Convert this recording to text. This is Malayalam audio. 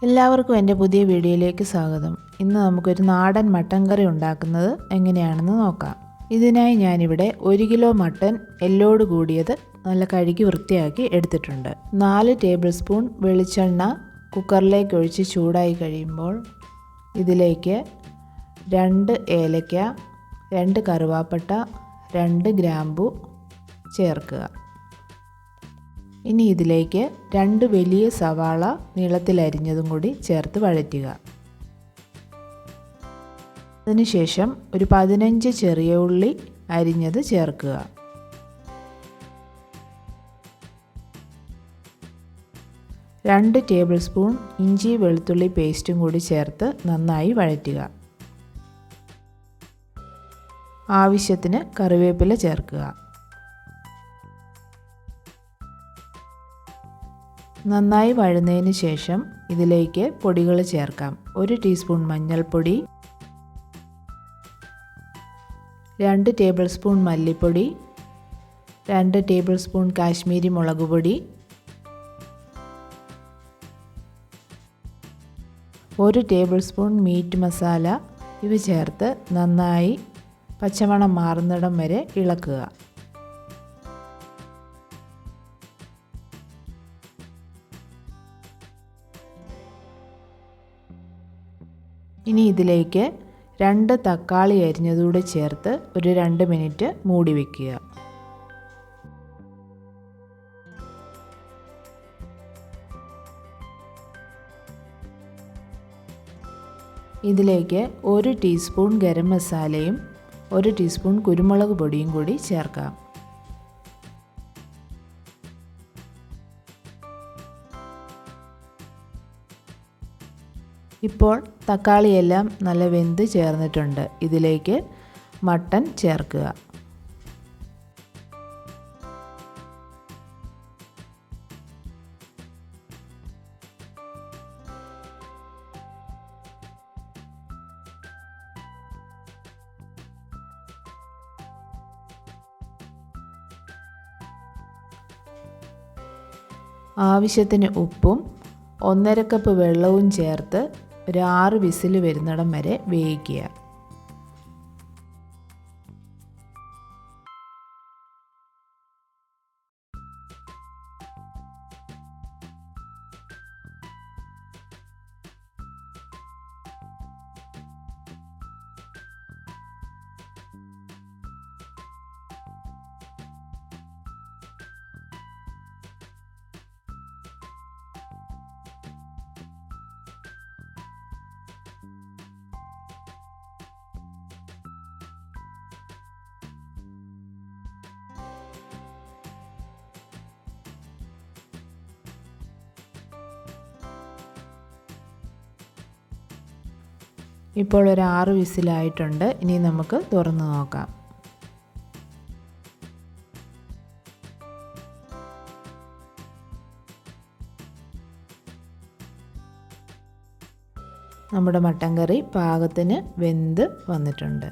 എല്ലാവർക്കും എൻ്റെ പുതിയ വീഡിയോയിലേക്ക് സ്വാഗതം. ഇന്ന് നമുക്കൊരു നാടൻ മട്ടൻ കറി ഉണ്ടാക്കുന്നത് എങ്ങനെയാണെന്ന് നോക്കാം. ഇതിനായി ഞാനിവിടെ 1 കിലോ മട്ടൻ എല്ലോട് കൂടിയത് നല്ല കഴുകി വൃത്തിയാക്കി എടുത്തിട്ടുണ്ട്. 4 ടേബിൾ സ്പൂൺ വെളിച്ചെണ്ണ കുക്കറിലേക്ക് ഒഴിച്ച് ചൂടായി കഴിയുമ്പോൾ ഇതിലേക്ക് 2 ഏലക്ക, 2 കറുവാപ്പട്ട, 2 ഗ്രാമ്പു ചേർക്കുക. ഇനി ഇതിലേക്ക് 2 വലിയ സവാള നീളത്തിലരിഞ്ഞതും കൂടി ചേർത്ത് വഴറ്റുക. അതിനുശേഷം ഒരു 15 ചെറിയ ഉള്ളി അരിഞ്ഞത് ചേർക്കുക. രണ്ട് ടേബിൾ സ്പൂൺ ഇഞ്ചി വെളുത്തുള്ളി പേസ്റ്റും കൂടി ചേർത്ത് നന്നായി വഴറ്റുക. ആവശ്യത്തിന് കറിവേപ്പില ചേർക്കുക. നന്നായി വഴന്നതിന് ശേഷം ഇതിലേക്ക് പൊടികൾ ചേർക്കാം. 1 ടീസ്പൂൺ മഞ്ഞൾപ്പൊടി, 2 ടേബിൾ സ്പൂൺ മല്ലിപ്പൊടി, 2 ടേബിൾ സ്പൂൺ കാശ്മീരി മുളക് പൊടി, 1 ടേബിൾ സ്പൂൺ മീറ്റ് മസാല ഇവ ചേർത്ത് നന്നായി പച്ചമണം മാറുന്നിടം വരെ ഇളക്കുക. ഇനി ഇതിലേക്ക് 2 തക്കാളി അരിഞ്ഞതുകൂടെ ചേർത്ത് ഒരു 2 മിനിറ്റ് മൂടി വയ്ക്കുക. ഇതിലേക്ക് 1 ടീസ്പൂൺ ഗരം മസാലയും 1 ടീസ്പൂൺ കുരുമുളക് പൊടിയും കൂടി ചേർക്കാം. ഇപ്പോൾ തക്കാളിയെല്ലാം നല്ല വെന്ത് ചേർന്നിട്ടുണ്ട്. ഇതിലേക്ക് മട്ടൻ ചേർക്കുക. ആവശ്യത്തിന് ഉപ്പും 1/2 കപ്പ് വെള്ളവും ചേർത്ത് ഒരു 6 വിസിൽ വരുന്നിടം വരെ വേവിക്കുക. ഇപ്പോൾ ഒരു 6 വിസിലായിട്ടുണ്ട്. ഇനി നമുക്ക് തുറന്ന് നോക്കാം. നമ്മുടെ മട്ടൻ കറി പാകത്തിന് വെന്ത് വന്നിട്ടുണ്ട്.